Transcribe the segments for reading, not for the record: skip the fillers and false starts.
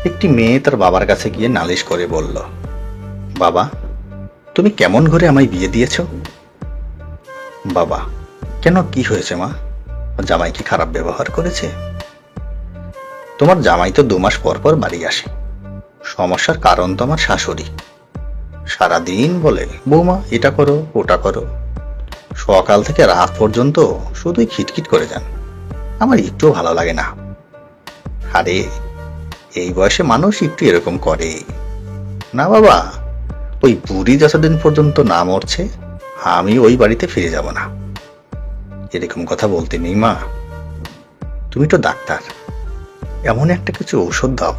একটি মেয়ে তার বাবার কাছে গিয়ে নালিশ করে বলল, বাবা, তুমি কেমন করে আমায় বিয়ে দিয়েছ? বাবা, কেন, কি হয়েছে মা? জামাই কি খারাপ ব্যবহার করেছে? তোমার জামাই তো 2 মাস পর পর বাড়ি আসে। সমস্যার কারণ তো আমার শাশুড়ি। সারাদিন বলে, বৌমা এটা করো ওটা করো। সকাল থেকে রাত পর্যন্ত শুধুই খিটখিট করে যান। আমার একটুও ভালো লাগে না। আরে, এই বয়সে মানুষ একটু এরকম করে না বাবা? ওই বুড়ি যতদিন পর্যন্ত না মরছে, আমি ওই বাড়িতে ফিরে যাব না। এরকম কথা বলতে নেই মা। তুমি তো ডাক্তার, এমন একটা কিছু ঔষধ দাও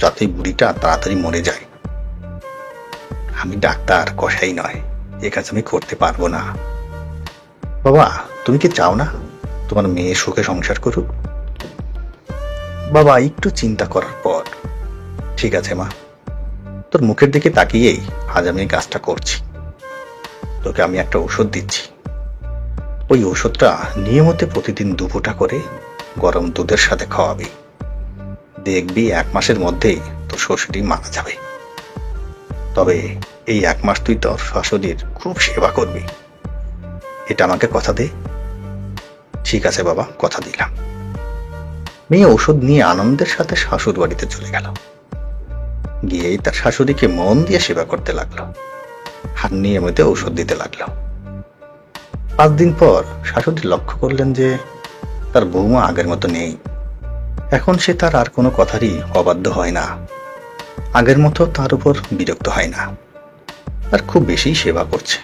যাতে বুড়িটা তাড়াতাড়ি মরে যায়। আমি ডাক্তার, কসাই নয়, এ কাজ আমি করতে পারবো না। বাবা, তুমি কি চাও না তোমার মেয়ে সুখে সংসার করুক? বাবা একটু চিন্তা করার পর, ঠিক আছে মা, তোর মুখের দিকে তাকিয়েই আজ আমি এই কাজটা করছি। তোকে আমি একটা ঔষধ দিচ্ছি। ওই ওষুধটা নিয়মিত প্রতিদিন 2 ফোঁটা করে গরম দুধের সাথে খাওয়াবি। দেখবি 1 মাসের মধ্যেই তোর শ্বশুরই মারা যাবে। তবে এই 1 মাস তুই তোর শাশুড়ির খুব সেবা করবি। এটা আমাকে কথা দে। ঠিক আছে বাবা, কথা দিলাম। মেয়ে ঔষধ নিয়ে আনন্দের সাথে শাশুর বাড়িতে চলে গেল। গিয়েই তার শাশুড়িকে মন দিয়ে সেবা করতে লাগলো, আর নিয়মিত ঔষধ দিতে লাগলো। 5 দিন পর শাশুড়ি লক্ষ্য করলেন যে তার বৌমা আগের মতো নেই। এখন সে তার আর কোনো কথারই অবাধ্য হয় না। আগের মতো তার উপর বিরক্ত হয় না, আর খুব বেশি সেবা করছে।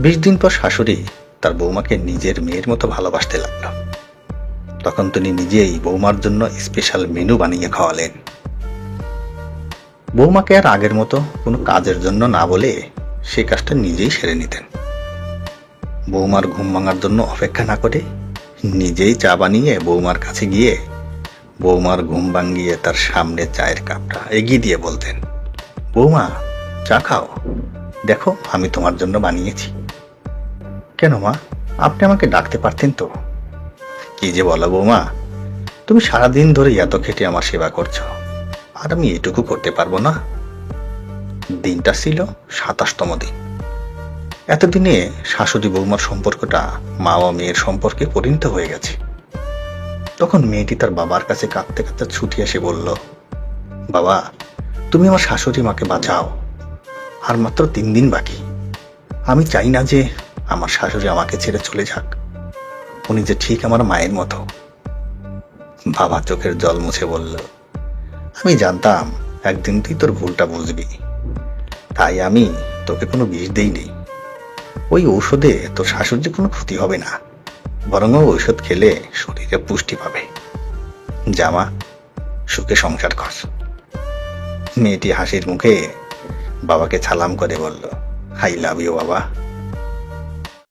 20 দিন পর শাশুড়ি তার বৌমাকে নিজের মেয়ের মতো ভালোবাসতে লাগলো। তখন তিনি নিজেই বৌমার জন্য স্পেশাল মেনু বানিয়ে খাওয়ালেন। বৌমাকে আর আগের মতো কোনো কাজের জন্য না বলে সে কাজটা নিজেই সেরে নিতেন। বৌমার ঘুম ভাঙার জন্য অপেক্ষা না করে নিজেই চা বানিয়ে বৌমার কাছে গিয়ে বৌমার ঘুম ভাঙিয়ে তার সামনে চায়ের কাপটা এগিয়ে দিয়ে বলতেন, বৌমা, চা খাও, দেখো আমি তোমার জন্য বানিয়েছি। কেন মা, আপনি আমাকে ডাকতে পারতেন তো। কি যে বলো বৌমা, তুমি সারাদিন ধরে এত খেটে আমার সেবা করছো, আর আমি এটুকু করতে পারবো না? দিনটা ছিল 27তম দিন। এতদিনে শাশুড়ি বৌমার সম্পর্কটা মা ও মেয়ের সম্পর্কে পরিণত হয়ে গেছে। তখন মেয়েটি তার বাবার কাছে কাঁদতে কাঁদতে ছুটে এসে বলল, বাবা, তুমি আমার শাশুড়ি মাকে বাঁচাও। আর মাত্র 3 দিন বাকি। আমি চাই না যে আমার শাশুড়ি আমাকে ছেড়ে চলে যাক। উনি যে ঠিক আমার মায়ের মতো। বাবা চোখের জল মুছে বলল, আমি জানতাম একদিন তুই তোর ভুলটা বুঝবি, তাই আমি তোকে কোনো বিষ দেইনি। ওই ঔষধে তোর শাশুড়ির কোনো ক্ষতি হবে না, বরং ঔষধ খেলে শরীরে পুষ্টি পাবে। জামা, সুখে সংসার কর। মেয়েটি হাসির মুখে বাবাকে সালাম করে বলল, আই লাভ ইউ বাবা।